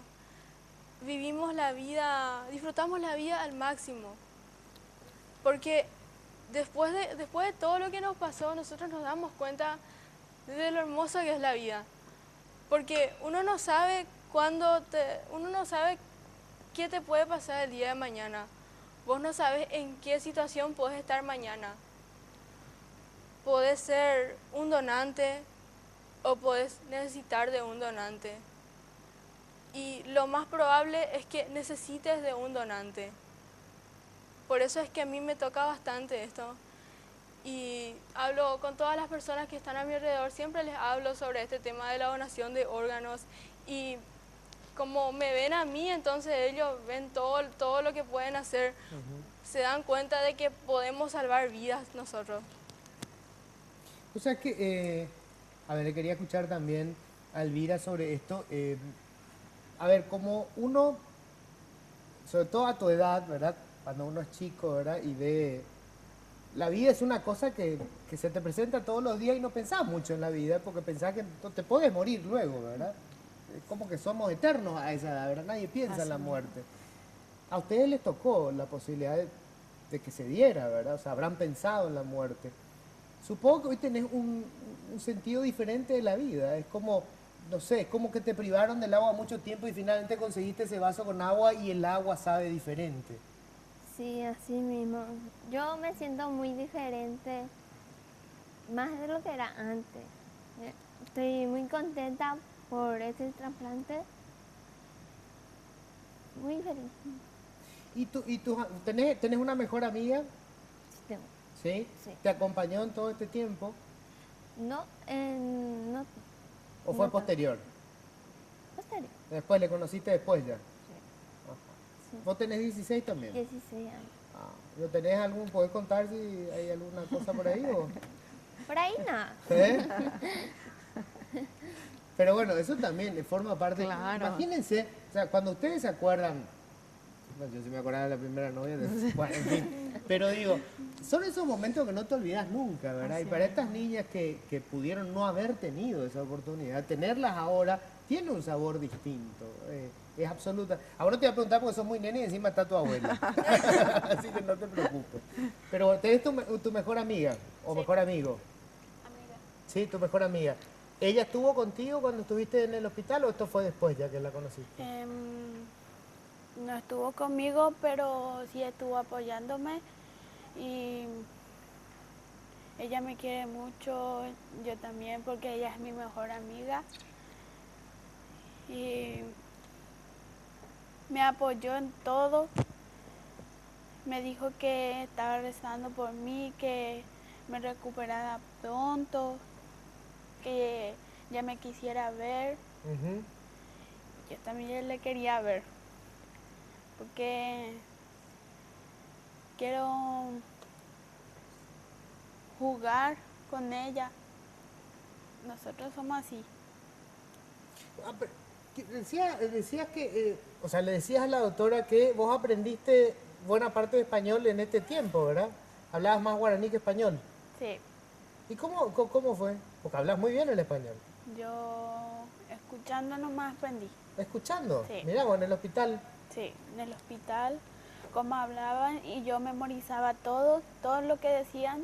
Speaker 7: vivimos la vida, disfrutamos la vida al máximo. Porque después de todo lo que nos pasó, nosotros nos damos cuenta de lo hermoso que es la vida. Porque uno no sabe uno no sabe qué te puede pasar el día de mañana. Vos no sabes en qué situación podés estar mañana. Podés ser un donante o podés necesitar de un donante. Y lo más probable es que necesites de un donante. Por eso es que a mí me toca bastante esto. Y hablo con todas las personas que están a mi alrededor, siempre les hablo sobre este tema de la donación de órganos. Y como me ven a mí, entonces ellos ven todo lo que pueden hacer. Se dan cuenta de que podemos salvar vidas nosotros.
Speaker 2: O sea que, a ver, le quería escuchar también a Elvira sobre esto. A ver, como uno, sobre todo a tu edad, ¿verdad? Cuando uno es chico, ¿verdad? Y ve, la vida es una cosa que se te presenta todos los días y no pensás mucho en la vida porque pensás que te puedes morir luego, ¿verdad? Es como que somos eternos a esa edad, ¿verdad? Nadie piensa en la muerte. A ustedes les tocó la posibilidad que se diera, ¿verdad? O sea, habrán pensado en la muerte. Supongo que hoy tenés un sentido diferente de la vida. Es como, no sé, es como que te privaron del agua mucho tiempo y finalmente conseguiste ese vaso con agua y el agua sabe diferente.
Speaker 6: Sí, así mismo. Yo me siento muy diferente, más de lo que era antes. Estoy muy contenta por este trasplante. Muy feliz.
Speaker 2: ¿Tenés una mejor amiga?
Speaker 6: Sí, tengo.
Speaker 2: ¿Sí?
Speaker 6: Sí.
Speaker 2: ¿Te acompañó en todo este tiempo?
Speaker 6: No, no.
Speaker 2: ¿O fue
Speaker 6: No
Speaker 2: posterior?
Speaker 6: Posterior.
Speaker 2: Después, ¿le conociste después ya?
Speaker 6: Sí.
Speaker 2: Ajá.
Speaker 6: Sí.
Speaker 2: ¿Vos tenés 16 también?
Speaker 6: 16 años.
Speaker 2: ¿Lo tenés algún, podés contar si hay alguna cosa por ahí o...?
Speaker 6: Por ahí nada.
Speaker 2: ¿Eh? Pero bueno, eso también forma parte.
Speaker 3: Claro.
Speaker 2: Imagínense, o sea, cuando ustedes se acuerdan, bueno, yo sí me acordaba de la primera novia, bueno, en fin, pero digo, son esos momentos que no te olvidas nunca, ¿verdad?
Speaker 3: Así
Speaker 2: Y para
Speaker 3: es.
Speaker 2: estas niñas que pudieron no haber tenido esa oportunidad, tenerlas ahora tiene un sabor distinto. Es absoluta. Ahora te voy a preguntar porque sos muy nene y encima está tu abuela. Así que no te preocupes. Pero ¿tenés tu mejor amiga o mejor amigo?
Speaker 5: Amiga.
Speaker 2: Sí, tu mejor amiga. ¿Ella estuvo contigo cuando estuviste en el hospital o esto fue después ya que la conociste?
Speaker 5: No estuvo conmigo, pero sí estuvo apoyándome y ella me quiere mucho, yo también, porque ella es mi mejor amiga y me apoyó en todo. Me dijo que estaba rezando por mí, que me recuperara pronto, que ya me quisiera ver.
Speaker 2: Ujú.
Speaker 5: Yo también le quería ver, porque quiero jugar con ella. Nosotros somos así.
Speaker 2: Ah, pero, decías que, o sea, le decías a la doctora que vos aprendiste buena parte de español en este tiempo, ¿verdad? Hablabas más guaraní que español.
Speaker 5: Sí,
Speaker 2: ¿Y cómo fue? Porque hablas muy bien el español.
Speaker 5: yo escuchando nomás aprendí.
Speaker 2: Escuchando.
Speaker 5: Sí.
Speaker 2: Mirá, vos en el hospital.
Speaker 5: Sí, en el hospital, cómo hablaban y yo memorizaba todo lo que decían.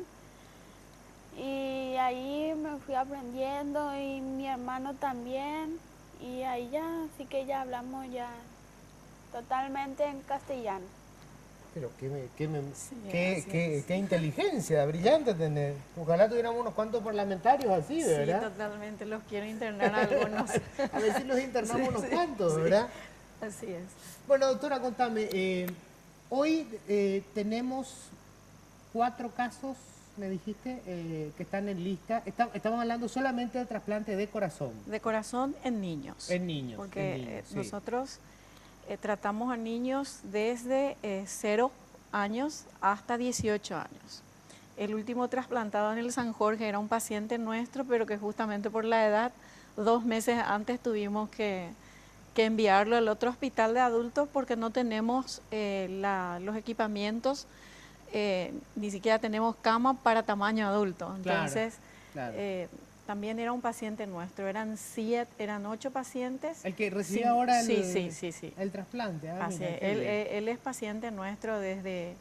Speaker 5: Y ahí me fui aprendiendo y mi hermano también. Y ahí ya, sí que ya hablamos ya totalmente en castellano.
Speaker 2: Pero
Speaker 3: Sí,
Speaker 2: qué
Speaker 3: así es.
Speaker 2: qué inteligencia, brillante tener. Ojalá tuviéramos unos cuantos parlamentarios así,
Speaker 3: Sí,
Speaker 2: ¿verdad?
Speaker 3: totalmente, los quiero internar a algunos.
Speaker 2: A ver si los internamos
Speaker 3: Sí,
Speaker 2: unos
Speaker 3: sí,
Speaker 2: cuantos,
Speaker 3: sí.
Speaker 2: ¿verdad?
Speaker 3: Así es.
Speaker 2: Bueno, doctora, contame, hoy tenemos 4 casos, me dijiste, que están en lista. Estamos hablando solamente de trasplante de corazón.
Speaker 3: De corazón en niños.
Speaker 2: En niños.
Speaker 3: Porque
Speaker 2: en niños, sí.
Speaker 3: nosotros tratamos a niños desde 0 años hasta 18 años. El último trasplantado en el San Jorge era un paciente nuestro, pero que justamente por la edad, 2 meses antes tuvimos que enviarlo al otro hospital de adultos porque no tenemos los equipamientos, ni siquiera tenemos cama para tamaño adulto. Entonces,
Speaker 2: Claro.
Speaker 3: también era un paciente nuestro, eran 8 pacientes.
Speaker 2: El que recibe
Speaker 3: Sí,
Speaker 2: ahora
Speaker 3: sí,
Speaker 2: el
Speaker 3: el
Speaker 2: trasplante.
Speaker 3: Así
Speaker 2: Mira,
Speaker 3: es.
Speaker 2: qué bien.
Speaker 3: Él es paciente nuestro desde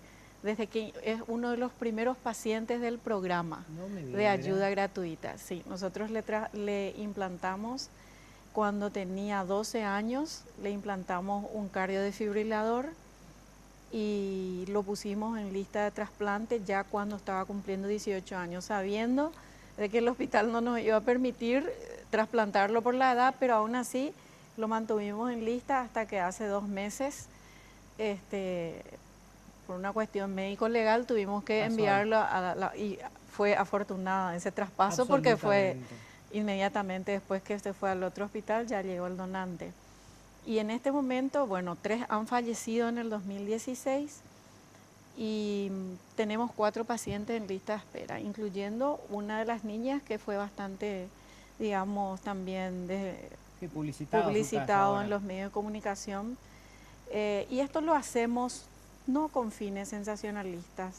Speaker 3: que es uno de los primeros pacientes del programa
Speaker 2: No me
Speaker 3: de
Speaker 2: digas.
Speaker 3: ayuda gratuita. Sí, nosotros le implantamos cuando tenía 12 años, le implantamos un cardiodesfibrilador y lo pusimos en lista de trasplante ya cuando estaba cumpliendo 18 años, sabiendo de que el hospital no nos iba a permitir trasplantarlo por la edad, pero aún así lo mantuvimos en lista hasta que hace 2 meses, por una cuestión médico-legal, tuvimos que enviarlo y fue afortunada ese traspaso porque fue
Speaker 2: Absolutamente.
Speaker 3: inmediatamente después que se fue al otro hospital, ya llegó el donante. Y en este momento, bueno, 3 han fallecido en el 2016 y tenemos 4 pacientes en lista de espera, incluyendo una de las niñas que fue bastante, digamos, también
Speaker 2: Sí, publicitado su caso
Speaker 3: publicitado
Speaker 2: ahora.
Speaker 3: en los medios de comunicación. Y esto lo hacemos no con fines sensacionalistas,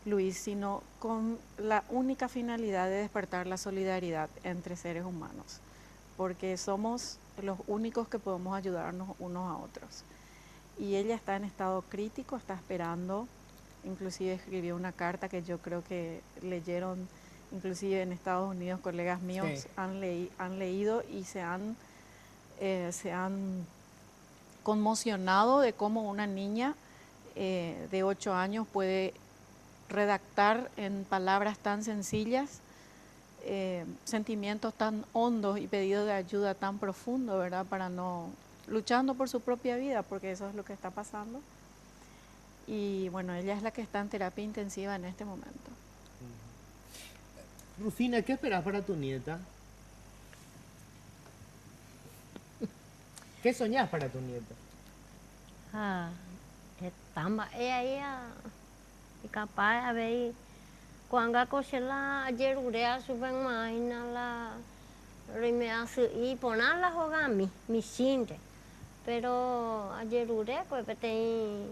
Speaker 3: Luis, sino con la única finalidad de despertar la solidaridad entre seres humanos, porque somos los únicos que podemos ayudarnos unos a otros. Y ella está en estado crítico, está esperando inclusive escribió una carta que yo creo que leyeron, inclusive en Estados Unidos, colegas míos
Speaker 2: Sí.
Speaker 3: han leído y se han conmocionado de cómo una niña de 8 años puede redactar en palabras tan sencillas sentimientos tan hondos y pedidos de ayuda tan profundos, ¿verdad? Para no, luchando por su propia vida, porque eso es lo que está pasando. Y bueno, ella es la que está en terapia intensiva en este momento.
Speaker 2: Rufina, ¿qué esperas para tu nieta? ¿Qué soñás para tu nieta?
Speaker 4: Tamba ella y capaz a ver cuando coche la yerurea suben máquina la me hace y ponerla a jugar mi siente pero a yerurea pues y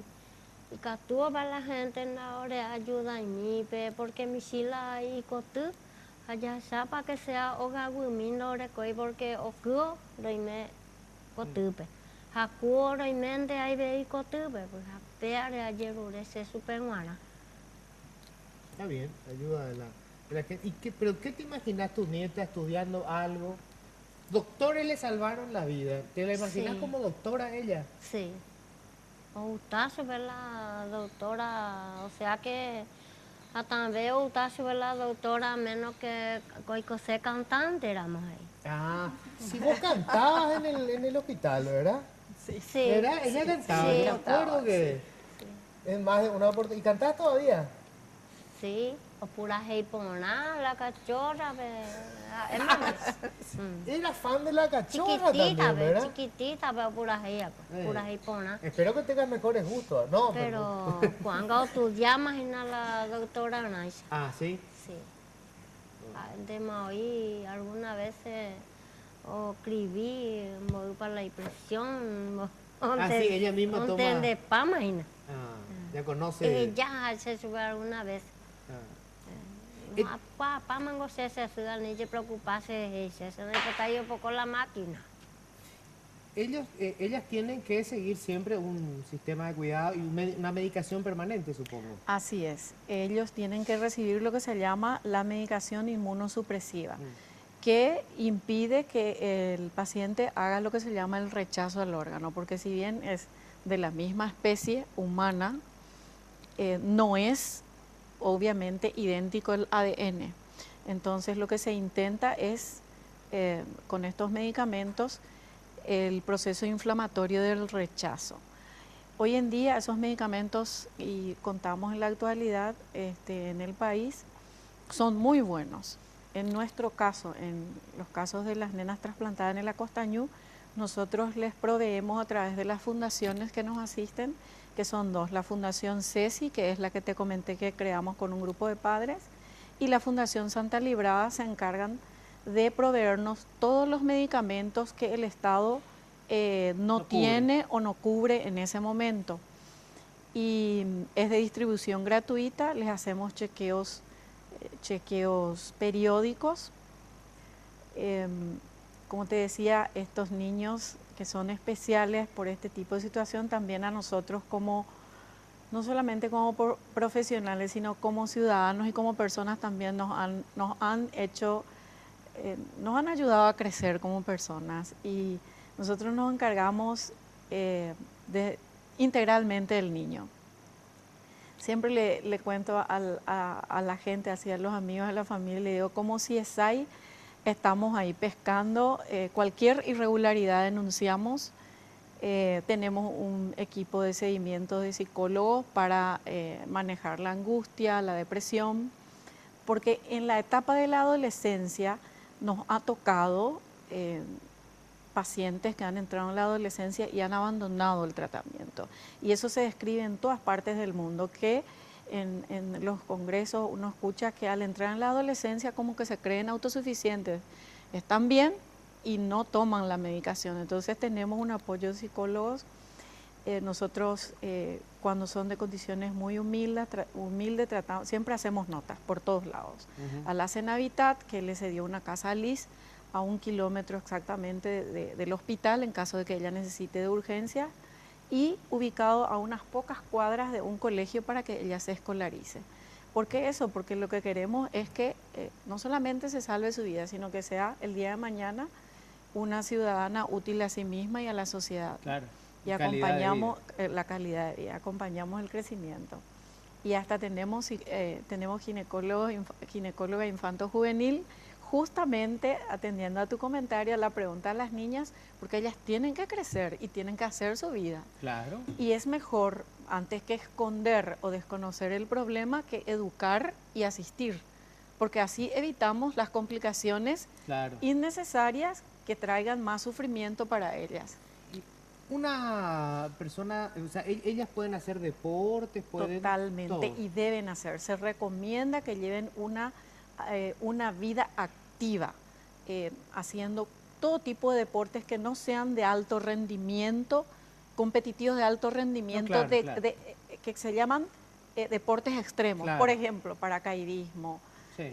Speaker 4: captura para la gente en la hora ayuda a mí porque mi sila y cotu allá para que sea hogar mi no recoy porque ocurre me cotu Hakuo y mente hay ve cotube, pues apeare ayer ese super mala.
Speaker 2: Está bien, ayuda de la gente. ¿Pero qué te imaginas tu nieta estudiando algo? Doctores le salvaron la vida. ¿Te la imaginas como doctora ella?
Speaker 4: Sí. O gusta sobre la doctora, o sea que hasta veo gusta sobre la doctora menos que ser cantante éramos ahí.
Speaker 2: Ah, si vos cantabas en el hospital, ¿verdad?
Speaker 4: Sí.
Speaker 2: ¿Verdad? Ella cantaba,
Speaker 4: sí,
Speaker 2: yo me acuerdo que es más de una oportunidad. ¿Y cantás todavía?
Speaker 4: Sí, o pura heipona, la cachorra, es más.
Speaker 2: Era fan de la cachorra
Speaker 4: Chiquitita,
Speaker 2: también, ¿verdad?
Speaker 4: chiquitita, pero pura heipona.
Speaker 2: Espero que tengas mejores gustos, ¿no?
Speaker 4: Pero cuando tú llamas a la doctora Naisha.
Speaker 2: Ah, ¿sí?
Speaker 4: Sí. De hoy alguna vez o escribí para la impresión.
Speaker 2: Sí, ella misma toma.
Speaker 4: De página.
Speaker 2: Ya conoce.
Speaker 4: Ya se sube alguna vez. Papá, mango se ni se preocupase, se le un poco la máquina.
Speaker 2: Ellas tienen que seguir siempre un sistema de cuidado y una medicación permanente, supongo.
Speaker 3: Así es. Ellos tienen que recibir lo que se llama la medicación inmunosupresiva, que impide que el paciente haga lo que se llama el rechazo al órgano, porque si bien es de la misma especie humana, no es obviamente idéntico el ADN. Entonces lo que se intenta es, con estos medicamentos, el proceso inflamatorio del rechazo. Hoy en día esos medicamentos, y contamos en la actualidad en el país, son muy buenos. En nuestro caso, en los casos de las nenas trasplantadas en el Acostañú, nosotros les proveemos a través de las fundaciones que nos asisten, que son dos, la Fundación CESI, que es la que te comenté que creamos con un grupo de padres, y la Fundación Santa Librada se encargan de proveernos todos los medicamentos que el Estado no tiene o no cubre en ese momento. Y es de distribución gratuita, les hacemos chequeos periódicos. Como te decía, estos niños que son especiales por este tipo de situación, también a nosotros como, no solamente como profesionales, sino como ciudadanos y como personas también nos han ayudado a crecer como personas, y nosotros nos encargamos integralmente del niño. Siempre le cuento a la gente, así a los amigos de la familia, le digo, como si CSI, estamos ahí pescando, cualquier irregularidad denunciamos, tenemos un equipo de seguimiento de psicólogos para manejar la angustia, la depresión, porque en la etapa de la adolescencia nos ha tocado pacientes que han entrado en la adolescencia y han abandonado el tratamiento. Y eso se describe en todas partes del mundo, que en los congresos uno escucha que al entrar en la adolescencia como que se creen autosuficientes, están bien y no toman la medicación. Entonces tenemos un apoyo de psicólogos. Nosotros cuando son de condiciones muy humildes tratamos, siempre hacemos notas por todos lados. A la Cenavitat, que le cedió una casa a Liz a 1 kilómetro exactamente del hospital en caso de que ella necesite de urgencia, y ubicado a unas pocas cuadras de un colegio para que ella se escolarice. ¿Por qué eso? Porque lo que queremos es que no solamente se salve su vida, sino que sea el día de mañana una ciudadana útil a sí misma y a la sociedad.
Speaker 2: Claro.
Speaker 3: Y acompañamos la calidad de vida, acompañamos el crecimiento. Y hasta tenemos ginecóloga infanto-juvenil, justamente atendiendo a tu comentario, a la pregunta de las niñas, porque ellas tienen que crecer y tienen que hacer su vida.
Speaker 2: Claro.
Speaker 3: Y es mejor, antes que esconder o desconocer el problema, que educar y asistir, porque así evitamos las complicaciones innecesarias que traigan más sufrimiento para ellas.
Speaker 2: Una persona, o sea, ellas pueden hacer deportes, pueden...
Speaker 3: Totalmente,
Speaker 2: todo.
Speaker 3: y deben hacer. Se recomienda que lleven una vida activa, haciendo todo tipo de deportes que no sean de alto rendimiento, competitivos de alto rendimiento, que se llaman deportes extremos. Por ejemplo, paracaidismo. Sí.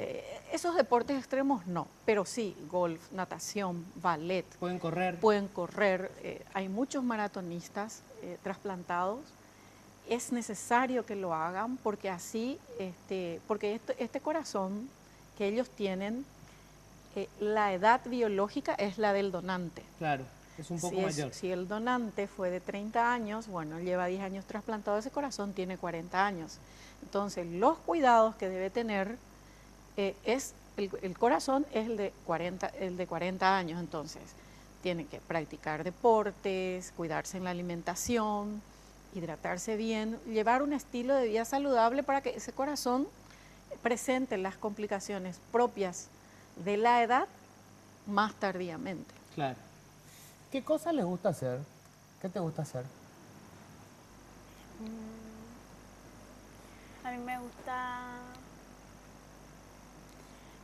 Speaker 3: Esos deportes extremos no, pero sí, golf, natación, ballet.
Speaker 2: Pueden correr.
Speaker 3: Pueden correr. Hay muchos maratonistas trasplantados. Es necesario que lo hagan porque así, porque este corazón que ellos tienen, la edad biológica es la del donante.
Speaker 2: Claro, es un poco mayor.
Speaker 3: Si el donante fue de 30 años, bueno, lleva 10 años trasplantado, ese corazón tiene 40 años. Entonces, los cuidados que debe tener el corazón es el de 40 años, entonces tienen que practicar deportes, cuidarse en la alimentación, hidratarse bien, llevar un estilo de vida saludable para que ese corazón presente las complicaciones propias de la edad más tardíamente.
Speaker 2: Claro. ¿Qué cosas les gusta hacer? ¿Qué te gusta hacer?
Speaker 5: A mí me gusta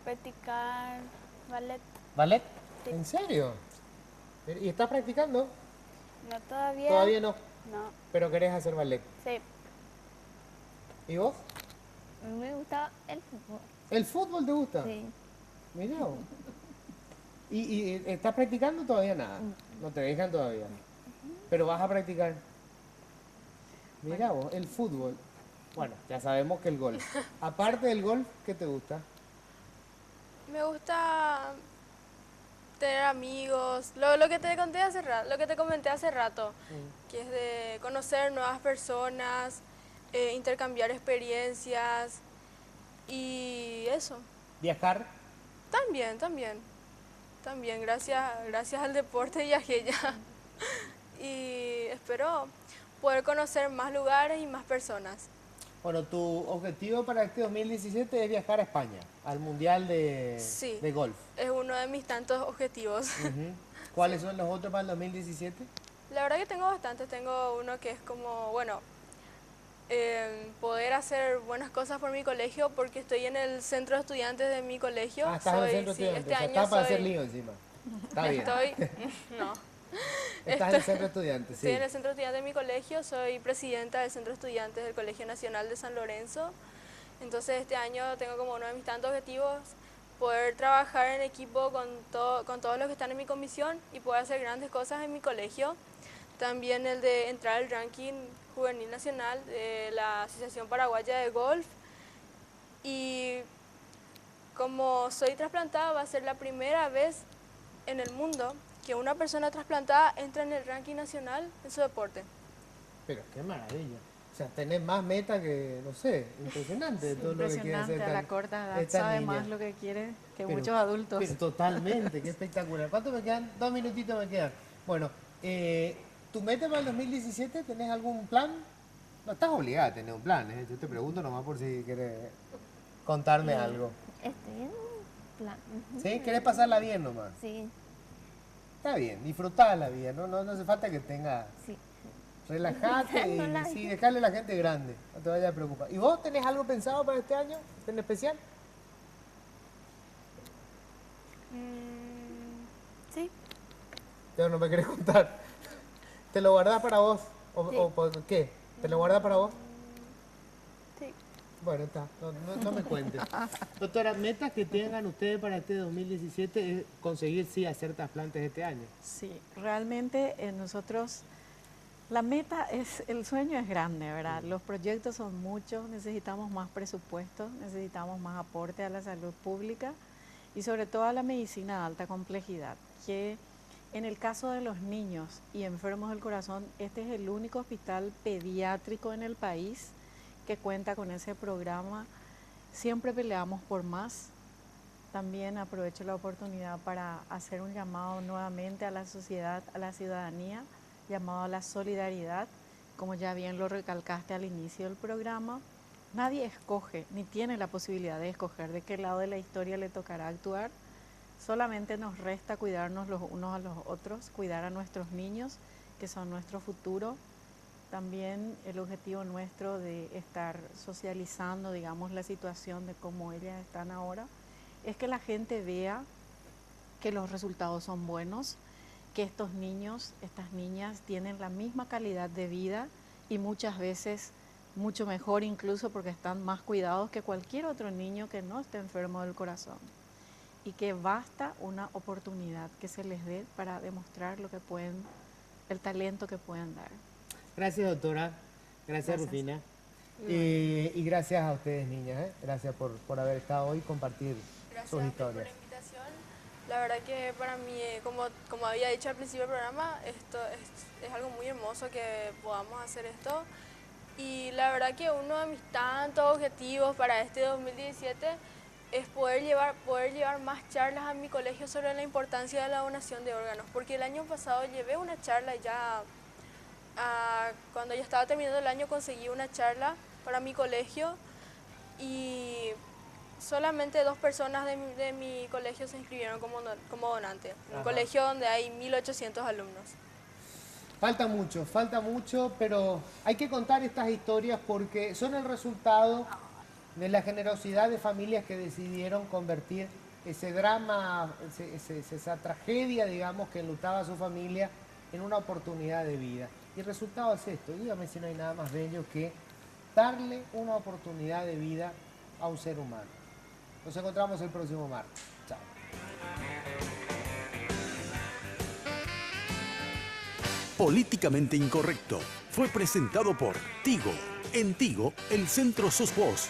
Speaker 5: practicar ballet.
Speaker 2: ¿Ballet?
Speaker 5: Sí.
Speaker 2: ¿En serio? ¿Y estás practicando?
Speaker 5: No, todavía.
Speaker 2: ¿Todavía no?
Speaker 5: No.
Speaker 2: ¿Pero querés hacer ballet?
Speaker 5: Sí.
Speaker 2: ¿Y vos?
Speaker 6: A mí me gusta el fútbol.
Speaker 2: ¿El fútbol te gusta?
Speaker 6: Sí.
Speaker 2: Mirá vos. ¿Y estás practicando todavía nada? No te dejan todavía. Pero vas a practicar. Mirá vos, el fútbol. Bueno, ya sabemos que el golf. Aparte del golf, ¿qué te gusta?
Speaker 7: Me gusta tener amigos, lo que te conté hace rato, lo que te comenté hace rato, que es de conocer nuevas personas, intercambiar experiencias y eso.
Speaker 2: ¿Viajar?
Speaker 7: También, gracias al deporte viajé ya. Y espero poder conocer más lugares y más personas.
Speaker 2: Bueno, tu objetivo para este 2017 es viajar a España, al Mundial de Golf.
Speaker 7: Es uno de mis tantos objetivos.
Speaker 2: ¿Cuáles son los otros para el 2017?
Speaker 7: La verdad que tengo bastantes. Tengo uno que es como, bueno, poder hacer buenas cosas por mi colegio, porque estoy en el centro de estudiantes de mi colegio.
Speaker 2: Ah, estás en el centro de estudiantes,
Speaker 7: este año
Speaker 2: estás para hacer lío encima. Está bien.
Speaker 7: No.
Speaker 2: Estás en el centro de estudiantes, sí.
Speaker 7: Estoy en el centro de estudiantes de mi colegio, soy presidenta del centro de estudiantes del Colegio Nacional de San Lorenzo. Entonces este año tengo como uno de mis tantos objetivos poder trabajar en equipo con todos los que están en mi comisión y poder hacer grandes cosas en mi colegio. También el de entrar al ranking juvenil nacional de la Asociación Paraguaya de Golf. Y como soy trasplantada, va a ser la primera vez en el mundo que una persona trasplantada entra en el ranking nacional en su deporte.
Speaker 2: Pero qué maravilla. O sea, tenés más meta que, no sé, impresionante.
Speaker 3: Sí,
Speaker 2: todo lo que quiere hacer
Speaker 3: a la corta edad sabe más lo que quiere que muchos adultos.
Speaker 2: Pero totalmente, qué espectacular. ¿Cuánto me quedan? 2 minutitos me quedan. Bueno, ¿tu meta para el 2017? ¿Tenés algún plan? No estás obligada a tener un plan, ¿eh? Yo te pregunto nomás por si quieres contarme algo.
Speaker 6: Estoy en un plan.
Speaker 2: ¿Sí? ¿Querés pasarla bien nomás?
Speaker 6: Sí.
Speaker 2: Está bien, disfrutala bien, no hace falta que tenga...
Speaker 6: Sí.
Speaker 2: Relajate y dejarle a la gente grande, no te vayas a preocupar. ¿Y vos tenés algo pensado para este año en especial?
Speaker 5: Sí.
Speaker 2: Pero no me querés contar. ¿Te lo guardás para vos? ¿O por qué? ¿Te lo guardás para vos?
Speaker 5: Sí.
Speaker 2: Bueno, está, no me cuentes. Doctora, metas que tengan ustedes para este 2017 es conseguir, sí, hacer trasplantes este año.
Speaker 3: Sí, realmente nosotros La meta el sueño es grande, ¿verdad? Los proyectos son muchos, necesitamos más presupuesto, necesitamos más aporte a la salud pública y sobre todo a la medicina de alta complejidad, que en el caso de los niños y enfermos del corazón, este es el único hospital pediátrico en el país que cuenta con ese programa. Siempre peleamos por más. También aprovecho la oportunidad para hacer un llamado nuevamente a la sociedad, a la ciudadanía, llamado a la solidaridad, como ya bien lo recalcaste al inicio del programa. Nadie escoge, ni tiene la posibilidad de escoger de qué lado de la historia le tocará actuar. Solamente nos resta cuidarnos los unos a los otros, cuidar a nuestros niños, que son nuestro futuro. También el objetivo nuestro de estar socializando, digamos, la situación de cómo ellas están ahora, es que la gente vea que los resultados son buenos, que estos niños, estas niñas tienen la misma calidad de vida y muchas veces mucho mejor incluso porque están más cuidados que cualquier otro niño que no esté enfermo del corazón. Y que basta una oportunidad que se les dé para demostrar lo que pueden, el talento que pueden dar.
Speaker 2: Gracias, doctora. Gracias. Rufina. Y gracias a ustedes, niñas. Gracias por haber estado hoy y compartir sus historias.
Speaker 7: Por la invitación. La verdad que para mí, como había dicho al principio del programa, esto es algo muy hermoso que podamos hacer esto. Y la verdad que uno de mis tantos objetivos para este 2017 es poder llevar más charlas a mi colegio sobre la importancia de la donación de órganos. Porque el año pasado llevé una charla ya, cuando ya estaba terminando el año conseguí una charla para mi colegio y solamente 2 personas de mi colegio se inscribieron como donantes. Un colegio donde hay 1.800 alumnos.
Speaker 2: Falta mucho, pero hay que contar estas historias porque son el resultado de la generosidad de familias que decidieron convertir ese drama, esa tragedia, digamos, que enlutaba a su familia en una oportunidad de vida. Y el resultado es esto. Dígame si no hay nada más bello que darle una oportunidad de vida a un ser humano. Nos encontramos el próximo martes. Chao.
Speaker 1: Políticamente Incorrecto fue presentado por Tigo. En Tigo, el centro sos vos.